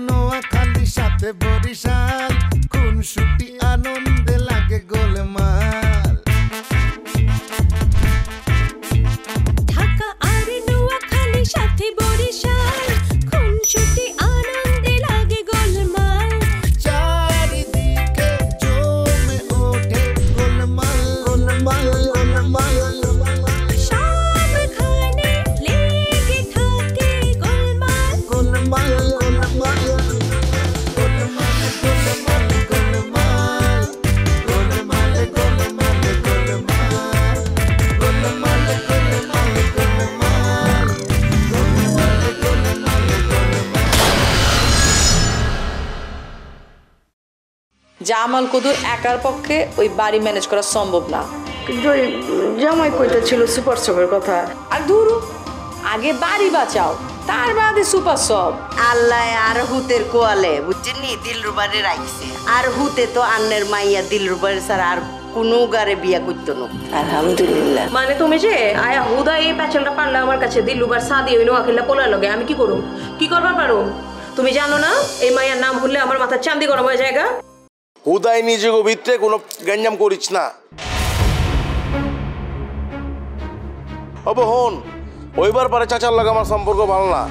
নোয়াখালী সাথে বরিশাল কোন ছুটি আনন্দে লাগে গোলমাল ঢাকা আর নোয়াখালী সাথে বরিশাল কোন ছুটি আনন্দে লাগে গোলমাল চারিদিকে জমে ওঠে গোলমাল গোলমাল গোলমাল সবখানে লেগে থাকে গোলমাল গোলমাল গোলমাল জামাল কুদুর একার পক্ষে ওই বাড়ি ম্যানেজ করা সম্ভব না। কিন্তু জামাই কইটা ছিল সুপার শপের কথা। আর ধরু আগে বাড়ি বাঁচাও তার বাদে সুপার শপ। আল্লাহ আর হুতের কোয়ালে বুঝছেন নি দিলরুবারে রাখছে আর হুতে তো আন্নের মাইয়া দিলরুবারে ছাড়া আর কোনো গারে বিয়া করতো না। আলহামদুলিল্লাহ। মানে তুমি যে আয়া হুদা এই প্যাচেলটা পারলে আমার কাছে দিলরুবার সাদি ওই নোয়াখিলা পোলার লগে আমি কি করুম কি করবার পারো? তুমি জানো না এই মাইয়ার নাম বললে আমার মাথার চান্দি গরম হয়ে জায়গা। হুদাই নিজেকে ভিতরে কোনো গঞ্জাম করিস না। হন ওইবার পারে চাচার লাগে আমার সম্পর্ক ভালো না।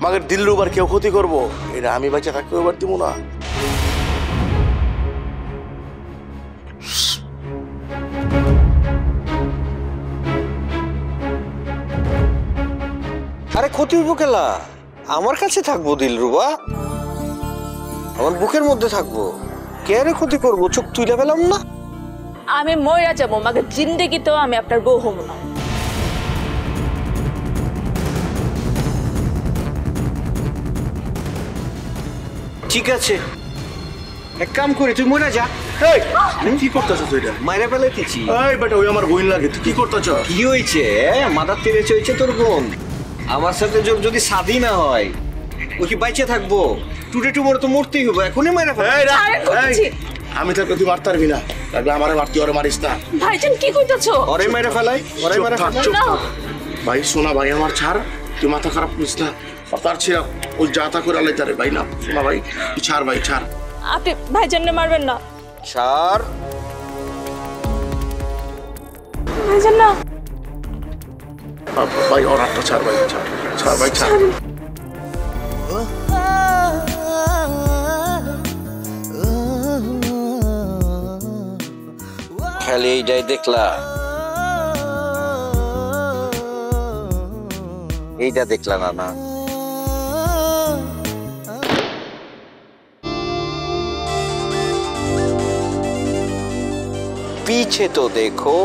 মাকে দিলরুবার কেউ ক্ষতি করবো এটা আমি বাচ্চা থাকতে ওইবার দিব না। আরে ক্ষতি হইব কেলা? আমার কাছে থাকবো দিলরুবা, আমার বুকের মধ্যে থাকবো। কে রে ক্ষতি করবো? চোখ তুইলে পেলাম না। আমি মইরা যাবো মাকে জিন্দেগিতেও আমি আপনার বউ হব না। ঠিক আছে এক কাম করি, তুই মরে যা। কি করতেছ তুই? মাইরা ফেলাইতেছি। এই বেটা ওই আমার বোন লাগে, তুই কি করতেছ? কি হয়েছে? মাথার তেরে চলছে তোর বোন। আমার সাথে যদি শাদি না হয় ও কি বাইচে থাকবো? টুটে টুমোর তো মরতেই হবো, এখনই মাইরা ফেলা। আমি থাকলে তুই মারতে পারবি না, লাগলে আমারে মারতে ওরে মারিস না। ভাইজান কি কইতাছো? ওরে মাইরা ফেলাই, ওরে মাইরা ফেলাই। ভাই শোনা ভাই আমার ছাড়, তুই মাথা খারাপ করিস না। তার ছিড়া ওই যাতা করে আলাই তারে ভাই না। শোনা ভাই তুই ছাড়, ভাই ছাড়। আপনি ভাইজানকে মারবেন না। ছাড় ভাইজান না। ভাই ওর হাতটা ছাড়, ভাই ছাড়, ছাড় ভাই ছাড়। খালি এইটাই দেখলা? এইটা দেখলা না? না पीछे तो देखो।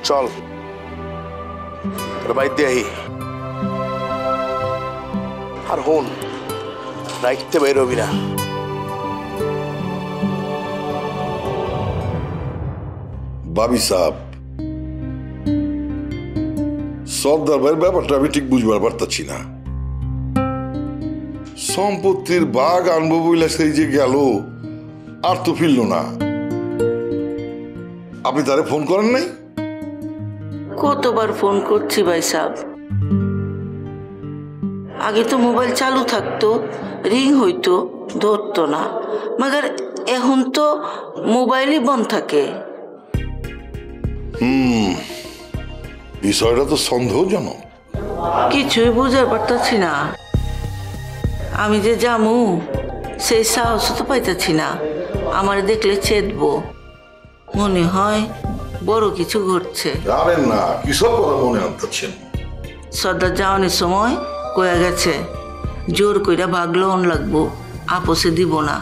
চল বাইর দিয়ে আর হন রাইতে বের হবি না। বাবি সাহেব, সর্দার ভাইয়ের ব্যাপারটা আমি ঠিক বুঝবার পারতাছি না। সম্পত্তির বাঘ আনবো বইলা সেই যে গেল, আর তো ফিরল না। আপনি তারে ফোন করেন নাই? কতবার ফোন করছি ভাই সাহেব, আগে তো মোবাইল চালু থাকতো, রিং হইতো, ধরতো না। মগর এখন তো মোবাইলই বন্ধ থাকে। বিষয়টা তো সন্দেহজনক। কিছুই বুঝার পারতাছি না। আমি যে জামু সেই সাহস তো পাইতাছি না। আমার দেখলে চেতবো, মনে হয় বড় কিছু ঘটছে। জানেন না কিসব কথা মনে আনতেছেন? সর্দার যাওয়ানোর সময় কয়া গেছে জোর কইরা ভাগলোন লাগবো, আপোষে দিব না।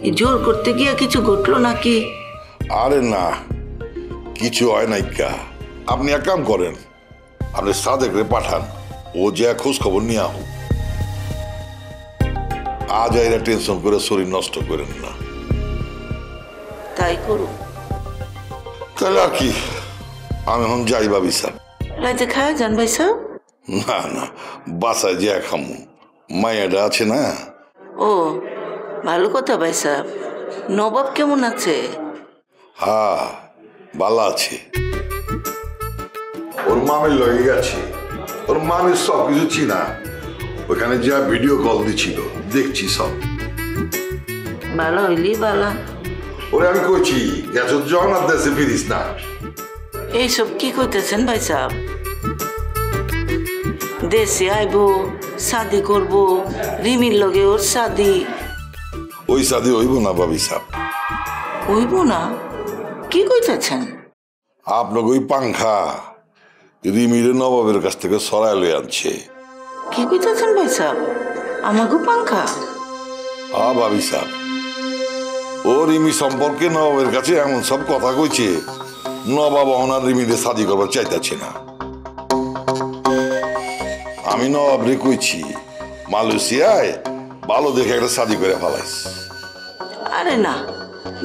এই জোর করতে গিয়ে কিছু ঘটলো নাকি? আরে না, কিছু হয় নাই। আপনি এক কাম করেন, আপনি সাদেকরে পাঠান, ও যে খোঁজ খবর নিয়ে আহ। আজ এরা টেনশন করে শরীর নষ্ট করেন না। তাই করু। তাহলে আর কি, আমি এখন যাই ভাবি স্যার। রাইতে খায় যান ভাই সাহেব? না না, বাসায় যে খামু, মায়াটা আছে না। ও ভালো কথা ভাই সাহেব। নবাব কেমন আছে? হ্যাঁ ভালো আছে। ওর মামির লগে গেছে, ওর মামির সব কিছু চিনা। ওখানে যা ভিডিও কল দিছিল দেখছি সব। ভালো হইলি বালা। ওরে আমি কইছি গেছ যখন আর দেশে ফিরিস না। এইসব কি কইতেছেন ভাই সাহেব? দেশে আইব, শাদি করব, রিমির লগে ওর শাদি। ওই শাদি হইব না ভাবি সাহেব। হইব না? কি কইতেছেন? আপনাকে ওই পাংখা রিমিরে নবাবের কাছ থেকে সরাই লই আনছে। কি কইতেছেন ভাই সাহেব? আমাকে পাংখা? হ্যাঁ ভাবি সাহেব, ও রিমি সম্পর্কে নবাবের কাছে এমন সব কথা কইছে, নবাব অহনার রিমিরে শাদি করবার চাইতেছে না। আমি নবাবরে কইছি মালয়েশিয়ায় ভালো দেখে একটা শাদি করে ফেলাইস। আরে না,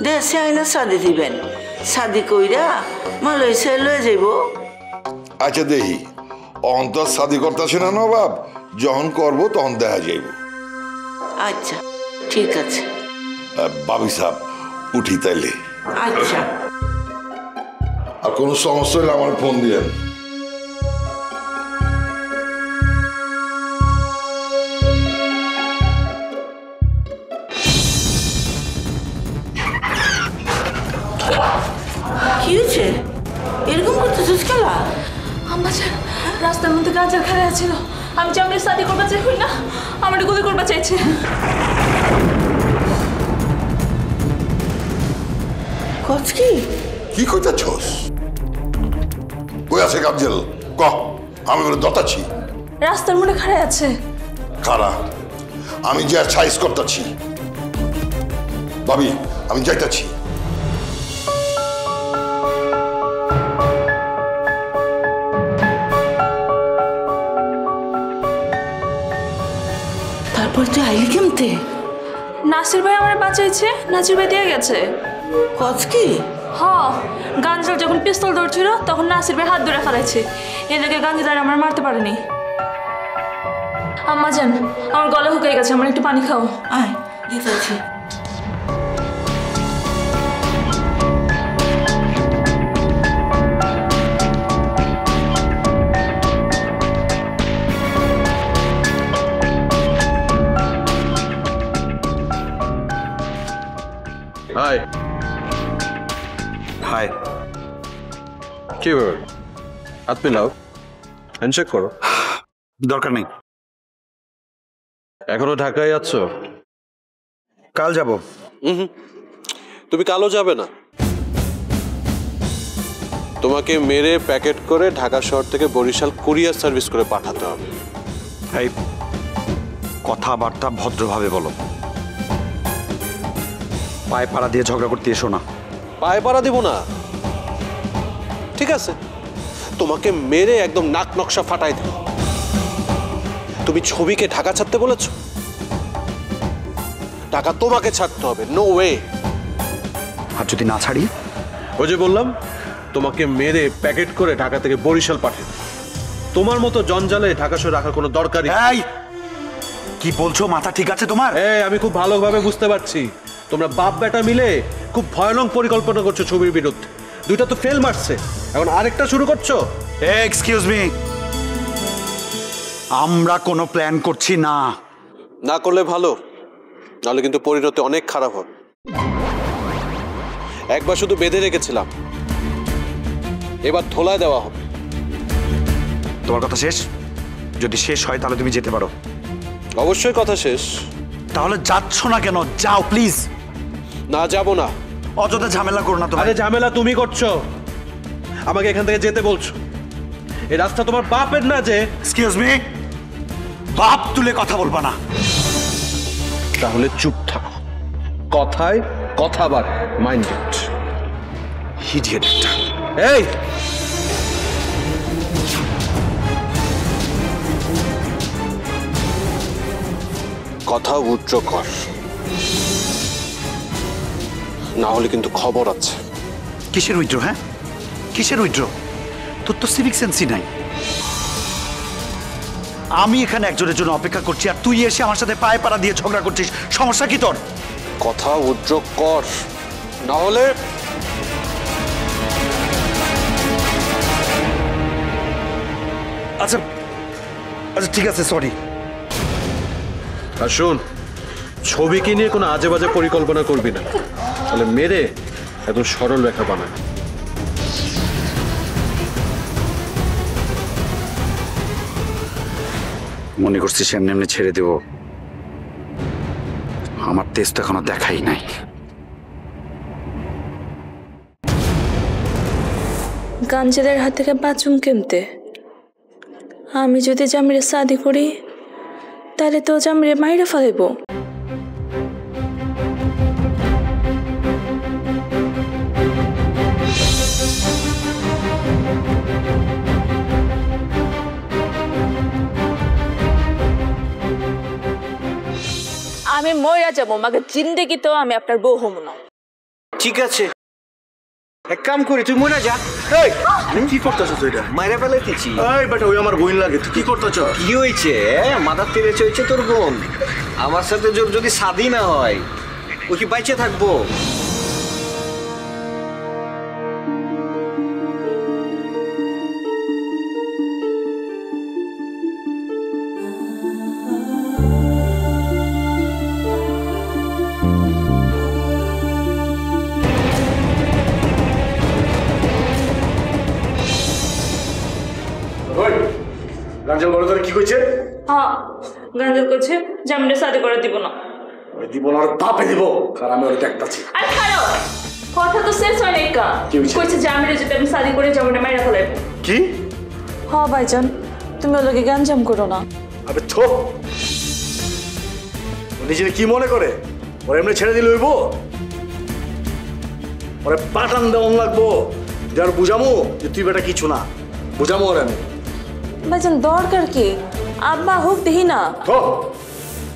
দেশে আইনা শাদি দিবেন, শাদি কইরা মালয়েশিয়া লয়ে যাইব। আচ্ছা দেখি, অহন তো শাদি করতেছে না নবাব, যখন করবো তখন দেখা যাইব। আচ্ছা ঠিক আছে। ভাবি সাহেব উঠি তাইলে। আচ্ছা। আর কোনো সমস্যা হলে আমার ফোন দিলেন। কি হয়েছে? এরকম করতেছিস খেলা? আমার রাস্তার মধ্যে গাঁজার খাড়া ছিল, আমি যে আমরা শাদি করবা চাই হই না, আমার গুলি করবা চাইছে। কচকি কি কইতাছস? কই আছে গাবজেল? ক, আমি ওরে দতাছি। রাস্তার মধ্যে খাড়া আছে। খারা আমি যে সাইজ করতেছি। ভাবি আমি যাইতাছি। তারপর তুই আইলি কেমতে? নাসির ভাই আমার বাঁচাইছে, নাসির ভাই দিয়ে গেছে। কচকি? হ, গাঞ্জার যখন পিস্তল ধরছিল তখন নাসির ভাই হাত ধরে ফেলাইছে, এদিকে গাঞ্জিদার আমার মারতে পারেনি। আম্মা জান, আমার গলা হুকাই গেছে, আমার একটু পানি খাও। আয় দিতেছি। High high. কি ব্যাপার? হাত মিলাও, হ্যান্ডশেক করো। দরকার নেই, এখনো ঢাকায় আছো? কাল যাব। তুমি কালও যাবে না। তোমাকে মেরে প্যাকেট করে ঢাকা শহর থেকে বরিশাল কুরিয়ার সার্ভিস করে পাঠাতে হবে। এই কথাবার্তা ভদ্রভাবে বলো, পায়ে পাড়া দিয়ে ঝগড়া করতে এসো না। পায়ে পাড়া দিব না, ঠিক আছে? তোমাকে মেরে একদম নাক নকশা ফাটাই দেব। তুমি ছবিকে ঢাকা ছাড়তে বলেছ, ঢাকা তোমাকে ছাড়তে হবে। No way. আর যদি না ছাড়ি? ওই যে বললাম, তোমাকে মেরে প্যাকেট করে ঢাকা থেকে বরিশাল পাঠিয়ে দেব। তোমার মতো জঞ্জালে ঢাকা শহরে রাখার কোনো দরকারই নেই। এই কি বলছো? মাথা ঠিক আছে তোমার? আমি খুব ভালোভাবে বুঝতে পারছি তোমরা বাপ বেটা মিলে খুব ভয়ানক পরিকল্পনা করছো ছবির বিরুদ্ধে। দুইটা তো ফেল মারছে, এখন আরেকটা শুরু করছো। এক্সকিউজ মি, আমরা কোনো প্ল্যান করছি না। না করলে ভালো, নাহলে কিন্তু পরিণতি অনেক খারাপ হবে। একবার শুধু বেঁধে রেখেছিলাম, এবার ধোলায় দেওয়া হবে। তোমার কথা শেষ? যদি শেষ হয় তাহলে তুমি যেতে পারো। অবশ্যই কথা শেষ। তাহলে যাচ্ছ না কেন? যাও প্লিজ। না, যাব না। অযথা ঝামেলা করো না তো। আরে ঝামেলা তুমি করছো, আমাকে এখান থেকে যেতে বলছো। এই রাস্তা তোমার বাপের না যে। এক্সকিউজ মি, বাপ তুলে কথা বলবা না। তাহলে চুপ থাকো, কথায় কথা বাড়। Mind it. ইডিয়েট একটা। এই কথা উচ্চ কর, না হলে কিন্তু খবর আছে। কিসের উইথড্র? হ্যাঁ, কিসের উইথড্র? তোর তো সিভিক সেন্সই নাই। আমি এখানে একজনের জন্য অপেক্ষা করছি আর তুই এসে আমার সাথে পায়ে পাড়া দিয়ে ঝগড়া করছিস। সমস্যা কি তোর? কথা উচ্চ কর, না হলে আচ্ছা আচ্ছা ঠিক আছে, সরি। আর শোন, ছবিকে নিয়ে কোনো আজে বাজে পরিকল্পনা করবি না, তাহলে মেরে একদম সরল রেখা বানায়। মনে করছিস এমনি এমনি ছেড়ে দেব? আমার তেজ তো এখনো দেখাই নাই। গাঞ্জেদের হাত থেকে বাঁচুম কেমতে? আমি যদি জামিরে শাদি করি তাহলে তো জামিরে মাইরে ফেলাইব। আমি মইরা যাবো, মাকে জিন্দেগি তো আমি আপনার বউ হব না। ঠিক আছে, এক কাম করি, তুই মনে যা। কি করতেছ তুই? এটা মাইরা ফেলাইতেছি। এই বেটা, ওই আমার বোন লাগে, তুই কি করতেছ? কি হয়েছে? মাথার তেলে চলছে তোর বোন। আমার সাথে যদি শাদি না হয়, ও কি বাইচে থাকবো? গাঞ্জল বড় করে কি কইছে? হ্যাঁ, গাঞ্জল করছে জামিরে শাদি করে দিব না। দিব না? আর বাপে দিব, কারণ আমি ওর দেখতাছি। আর খারাপ কথা তো শেষ হয় নাই কা। কইছে জামিরে যদি আমি শাদি করে জামিরে মাইরা ফেলাইব। কি? হ্যাঁ ভাইজান, তুমি ওর লগে গাঞ্জাম করো না। আবে থো, ও নিজে কি মনে করে? ওর এমনি ছেড়ে দিলে হইব? ওরে পাঠান দেওয়ান লাগবো, যার বুঝামো যে তুই বেটা কিছু না। বুঝামো ওর আমি। ভাইজান দরকার কি? আব্বা হোক দেখি না। থো,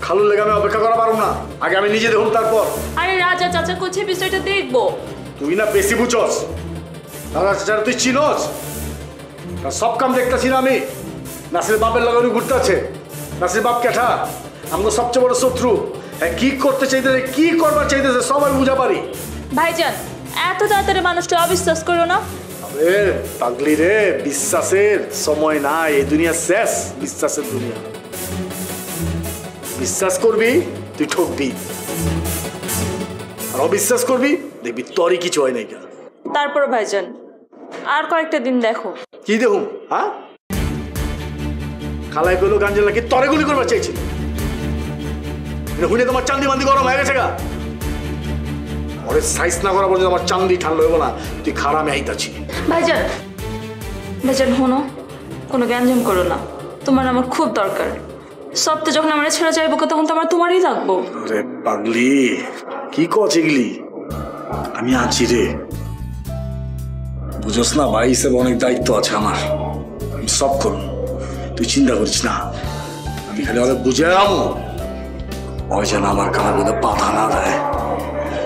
খালুর লেগে আমি অপেক্ষা করা পারবো না। আগে আমি নিজে দেখুন, তারপর। আরে রাজা চাচা করছে বিষয়টা দেখবো। তুই না বেশি বুঝছস। রাজা চাচার তুই চিনস? তার সব কাম দেখতেছি না আমি। নাসির বাপের লগে উনি ঘুরতে আছে। নাসির বাপ কেঠা, আমাকে সবচেয়ে বড় শত্রু। হ্যাঁ, কি করতে চাইতেছে, কি করবার চাইতেছে সব আমি বুঝা পারি। ভাইজান এত তাড়াতাড়ি মানুষটা অবিশ্বাস করো না। আরে পাগলি রে, বিশ্বাসের সময় নাই, এই দুনিয়া শেষ। বিশ্বাসের দুনিয়া। বিশ্বাস করবি তুই ঠকবি, আর অবিশ্বাস করবি দেখবি তোরই কিছু হয় নাই। তারপর ভাইজান আর কয়েকটা দিন দেখো। কি দেখুন? হ্যাঁ, খালাই কইলো গাঞ্জেল নাকি তরে গুলি করবার চাইছিল। হুইনে তোমার চান্দি মান্দি গরম হয়ে গেছে গা। ওরে সাইজ না করা পর্যন্ত আমার চান্দি ঠান্ডা হইব না। তুই খারামে আইতাছি। ভাইজান ভাইজান শোনো, কোনো গ্যাঞ্জাম করো না। তোমার আমার খুব দরকার। সপ্তাহে যখন আমরা ছেড়ে যাইবো তখন তো আমার তোমারই লাগবো। আরে পাগলি, কি কছ এগুলি? আমি আছি রে, বুঝোস না? ভাই হিসেবে অনেক দায়িত্ব আছে আমার। আমি সব করব, তুই চিন্তা করিস না। আমি খালি ওরা বুঝে আমো, ওই যেন আমার কানের মধ্যে বাধা না দেয়।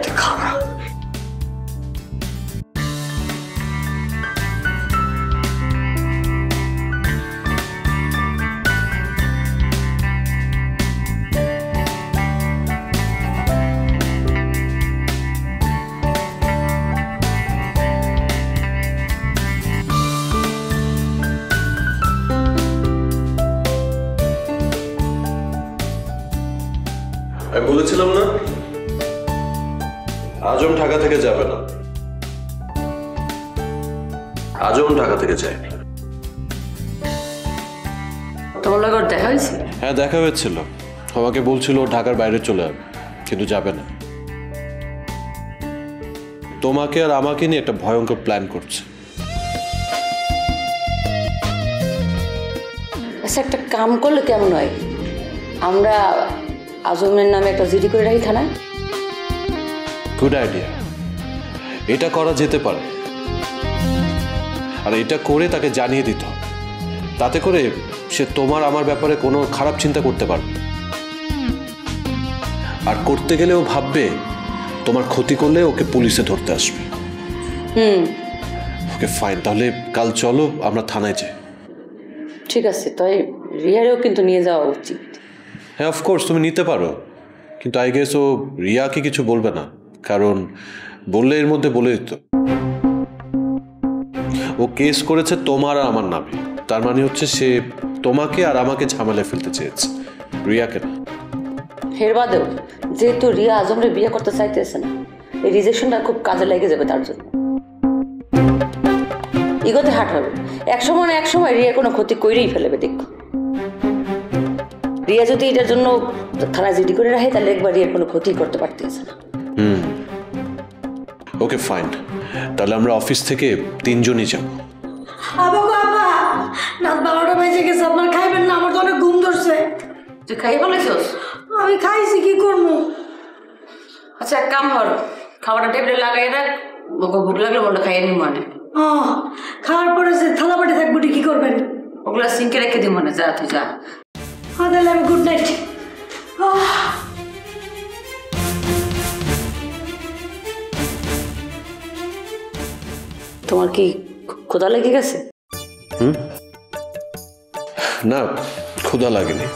তুই খানা। আমি বলেছিলাম না, আজম ঢাকা থেকে যাবে না। আজম ঢাকা থেকে যায়নি। তোমার লগর দেখা হয়েছে? হ্যাঁ, দেখা হয়েছিল। আমাকে বলছিল ঢাকার বাইরে চলে যাবে, কিন্তু যাবে না। তোমাকে আর আমাকে নিয়ে একটা ভয়ঙ্কর প্ল্যান করছে। আচ্ছা, একটা কাম করলে কেমন হয়? আমরা আজমের নামে একটা জিডি করে রাখি থানায়। গুড আইডিয়া, এটা করা যেতে পারে। আর এটা করে তাকে জানিয়ে দিতে হবে, তাতে করে সে তোমার আমার ব্যাপারে কোনো খারাপ চিন্তা করতে পারবে। আর করতে গেলে ও ভাববে তোমার ক্ষতি করলে ওকে পুলিশে ধরতে আসবে। ওকে ফাইন, তাহলে কাল চলো আমরা থানায় যাই। ঠিক আছে, তাই রিয়ারেও কিন্তু নিয়ে যাওয়া উচিত। হ্যাঁ অফকোর্স তুমি নিতে পারো, কিন্তু আই গেস ও রিয়াকে কিছু বলবে না, কারণ বললে এর মধ্যে বলে দিত ও কেস করেছে তোমার আর আমার নামে। তার মানে হচ্ছে সে তোমাকে আর আমাকে ঝামেলায় ফেলতে চেয়েছে, রিয়াকে না। এর বাদেও যেহেতু রিয়া আজমরে বিয়ে করতে চাইতেছে না, এই রিজেকশনটা খুব কাজে লেগে যাবে তার জন্য। ইগোতে হাট হবে, এক সময় রিয়া কোনো ক্ষতি করেই ফেলবে। দেখো রিয়া যদি এটার জন্য থানায় জিডি করে রাখে, তাহলে একবার রিয়ার কোনো ক্ষতি করতে পারতেছে না। ওকে ফাইন, তাহলে আমরা অফিস থেকে 3 জনই যাব। আবা গো আবা, রাত 12টা বেজে গেছে, আপনার খাইবেন না? আমার তো অনেক ঘুম ধরছে। তুই খাই বলেছিস? আমি খাইছি, কি করবো? আচ্ছা এক কাম কর, খাবারটা টেবিলে লাগাই রাখ, ওকে ভুক লাগলে ওটা খাইয়ে নি মানে। খাওয়ার পরে যে থালা বাটি থাকবো কি করবেন? ওগুলা সিঙ্কে রেখে দিই মানে। যা তুই যা। তাহলে আমি গুড নাইট। তোমার কি ক্ষুধা লেগে গেছে? না ক্ষুধা লাগেনি।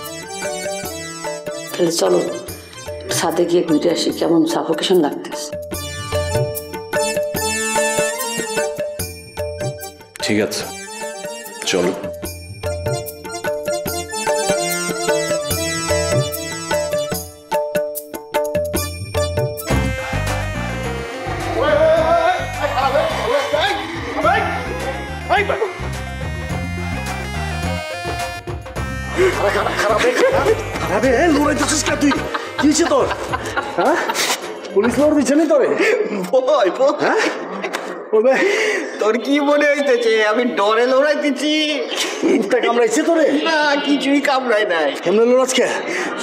তাহলে চলো ছাদে গিয়ে ঘুরে আসি, কেমন সাফোকেশন লাগতেছে। ঠিক আছে চলো। পুলিশ লোক দিচ্ছে নি তোরে? তোর কি মনে হইতেছে আমি ডরে লড়াইতেছি? কামড়াইছে তোরে? না কিছুই কামড়াই নাই। কেমনে লড়াস কে?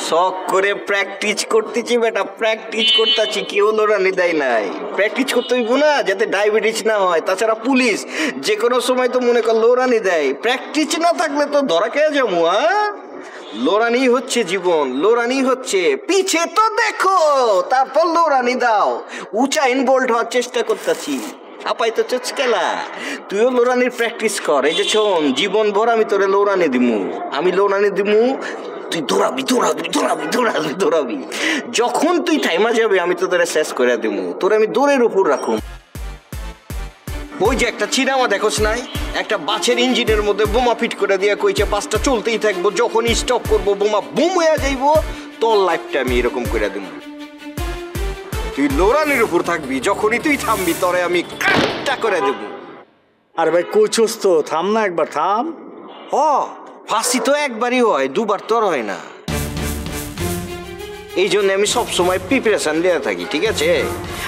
শখ করে প্র্যাকটিস করতেছি বেটা, প্র্যাকটিস করতেছি। কেউ লড়ানি দেয় নাই, প্র্যাকটিস করতে হইব না যাতে ডায়াবেটিস না হয়। তাছাড়া পুলিশ যে কোনো সময় তো মনে কর লড়ানি দেয়, প্র্যাকটিস না থাকলে তো ধরা খেয়ে যাবো। লড়ানি হচ্ছে জীবন, লড়ানি হচ্ছে পিছে তো দেখো, তারপর লড়ানি দাও। উচাইন বোল্ট হওয়ার চেষ্টা করতেছি, আপাই তো চচকেলা। তুইও লড়ানির প্র্যাকটিস কর। এই যে শোন, জীবন ভর আমি তোরে লড়ানি দিমু, আমি লড়ানি দিমু, তুই দৌড়াবি দৌড়াবি দৌড়াবি দৌড়াবি দৌড়াবি। যখন তুই টাইমা যাবে আমি তোদের শেষ করে দিমু, তোরে আমি দৌড়ের উপর রাখুম। ওই যে একটা সিনেমা দেখোস নাই, একটা বাসের ইঞ্জিনের মধ্যে বোমা ফিট করে দিয়ে কইছে 5টা চলতেই থাকবো, যখনই স্টপ করবো বোমা বুম হয়ে যাইব। তোর লাইফটা আমি এরকম করে দিব। তুই লড়ানির উপর থাকবি, যখনই তুই থামবি তোরে আমি কাটটা করে দেব। আরে ভাই কইছস তো, থাম না একবার, থাম। ফাঁসি তো একবারই হয়, দুবার তোর হয় না। এই জন্য আমি সবসময় প্রিপারেশন দেওয়া থাকি, ঠিক আছে?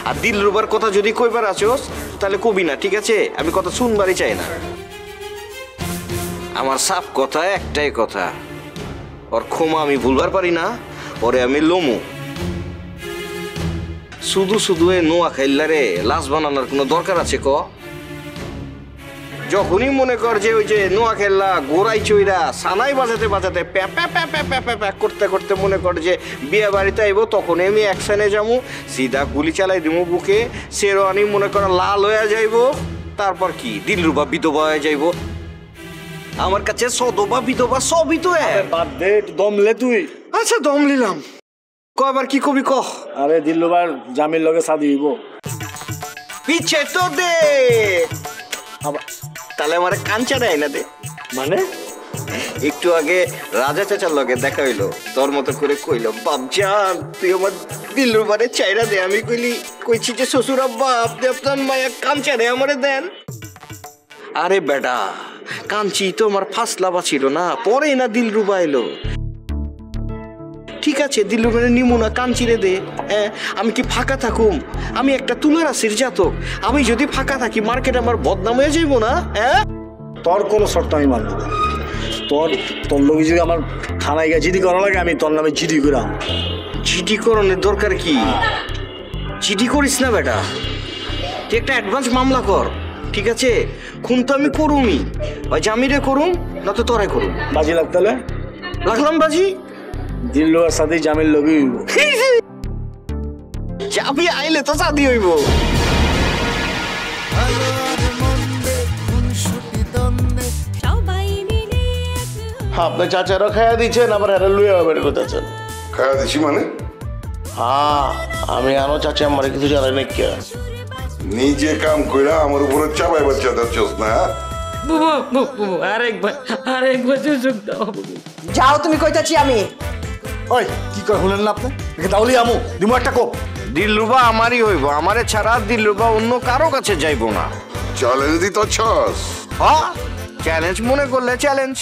আর দিলরুবার কথা যদি কইবার আছোস তাহলে কবি না, ঠিক আছে? আমি কথা শুনবারই চাই না। আমার সাফ কথা, একটাই কথা, ওর ক্ষমা আমি ভুলবার পারি না, ওরে আমি লমু। শুধু শুধু এ নোয়া খাইল্লারে লাশ বানানোর কোনো দরকার আছে ক? যখনই মনে কর যে ওই যে নোয়া খেললা গোড়াই চইরা সানাই বাজাতে বাজাতে প্যাপ করতে করতে মনে কর যে বিয়ে বাড়িতে আইব, তখন আমি অ্যাকশনে যাবো, সিধা গুলি চালাই দিব বুকে, শেরওয়ানি মনে কর লাল হয়ে যাইব। তারপর কি দিলরুবা বিধবা হয়ে যাইব। আমার কাছে সদবা বিধবা সবই তো বাদ দে, দমলে তুই। আচ্ছা দম নিলাম, কয়বার কি কবি কহ। আরে দিলরুবার জামির লগে শাদি হইব। পিছে তো দে, তাহলে আমার কাঞ্চা দেয় না দে। মানে একটু আগে রাজা চাচার লগে দেখা হইলো, তোর মতো করে কইলো বাপজান তুই আমার দিলরুবারে চাইরা দে। আমি কইছি যে শ্বশুর আব্বা আপনি আপনার মায়া কাঞ্চা রে আমারে দেন। আরে বেটা কাঞ্চি তো আমার ফার্স্ট লাভা ছিল না, পরে না দিলরুবা এলো। ঠিক আছে দিলরুবারে নিমু না, কাঞ্চিরে দে। হ্যাঁ আমি কি ফাঁকা থাকুম? আমি একটা তুলার আসির জাতক, আমি যদি ফাঁকা থাকি মার্কেটে আমার বদনাম হয়ে যাইব না? হ্যাঁ তোর কোনো শর্ত আমি মানব না। তোর লোকে যদি আমার থানায় গিয়ে জিডি করা লাগে, আমি তোর নামে জিডি করাম। জিডি করানোর দরকার কি? জিডি করিস না বেটা, তুই একটা অ্যাডভান্স মামলা কর, ঠিক আছে? খুন তো আমি করুমই, ওই জামিরে করুম না তো তোরে করুম। বাজি লাগতে হলে লাগলাম বাজি, দিলরুবার সাথে জামির লগে চাবি আইলে তো শাদি হইব। ভালো আর মন্দে খুনসুটি দ্বন্দ্বে আপনি চাচারও খাইয়া দিচ্ছেন আবার হেরা লুয়ে বের করতেছেন। খাওয়া দিছি মানে হ্যাঁ আমি আনো চাচা আমার কিছু জানাই না কে নিজে কাম কইরা আমার উপরে চাপাই বাচ্চা যাচ্ছস না? আরেকবার সুযোগ দাও। যাও তুমি কইতাছি আমি। ওই কি কয় হলেন না আপনি? দেখে দাউলি আমু দিমু একটা কোপ। দিলরুবা আমারই হইব, আমারে ছাড়া দিলরুবা অন্য কারো কাছে যাইব না। চ্যালেঞ্জ দিতেছস? হ্যাঁ চ্যালেঞ্জ মনে করলে চ্যালেঞ্জ।